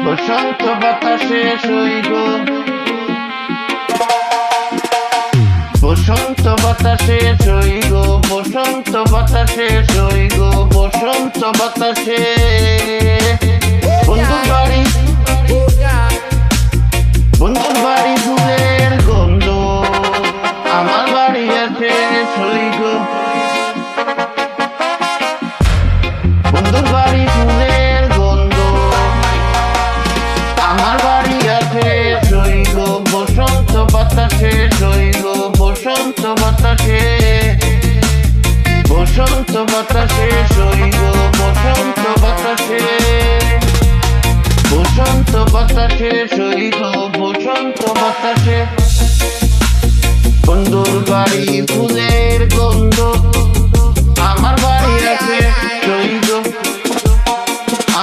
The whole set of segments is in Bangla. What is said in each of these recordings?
বসন্ত বাতাসে সইব, বসন্ত বাতাসে সইব, বসন্ত বাতাসে সইব, বসন্ত বাতাসে বন্ধুর বাড়ি, বন্ধুর বাড়ি ফুলের গন্ধ, আমার বাড়ি আছে সইব, বন্ধুর বাড়ি ফুলের গন্ধ, আমার বাড়ি আছে সইব, বসন্ত বাতাসে সইব, বসন্ত বাতাসে, বসন্ত বাতাসে সইব, বসন্ত বাতাসে, বসন্ত বাতাসে সইব, বসন্ত বাতাসে বন্ধুর বাড়ি ফুলের গন্ধ, আমার বাড়ি আছে সইব,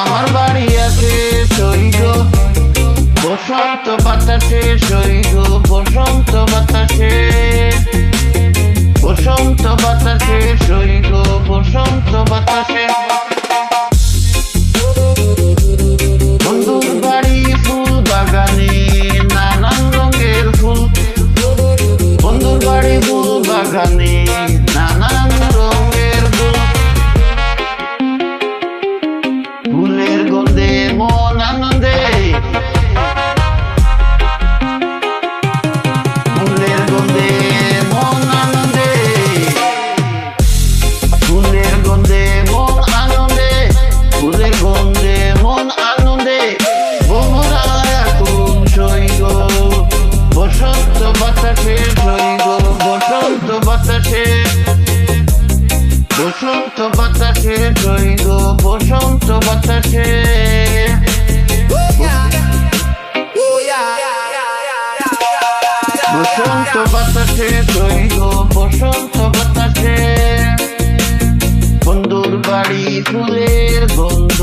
আমার বাড়ি আছে সইব, বসন্ত বাতাসে সইব, বসন্ত বাতাসে, বসন্ত বাতাসে সইব, বসন্ত বাতাসে বন্ধুর বাড়ি ফুল বাগানে নানান রঙের ফুল, বন্ধুর বাড়ি ফুল বাগানে নানান রঙের ফুল, ফুলের গন্ধে মন আনন্দে, ফুলের গন্ধে মন আনন্দে, ফুলের গন্ধে মন আনন্দে, ফুলের গন্ধে মন আনন্দে, বন্ধুরা এখন সইব, বসন্ত বাতাসে সইব, বসন্ত বাতাসে, বসন্ত বাতাসে সইব, বসন্ত বাতাসে, বসন্ত বাতাসে সইব, বসন্ত বাতাসে বন্ধুর বাড়ি ফুলের গন্ধ।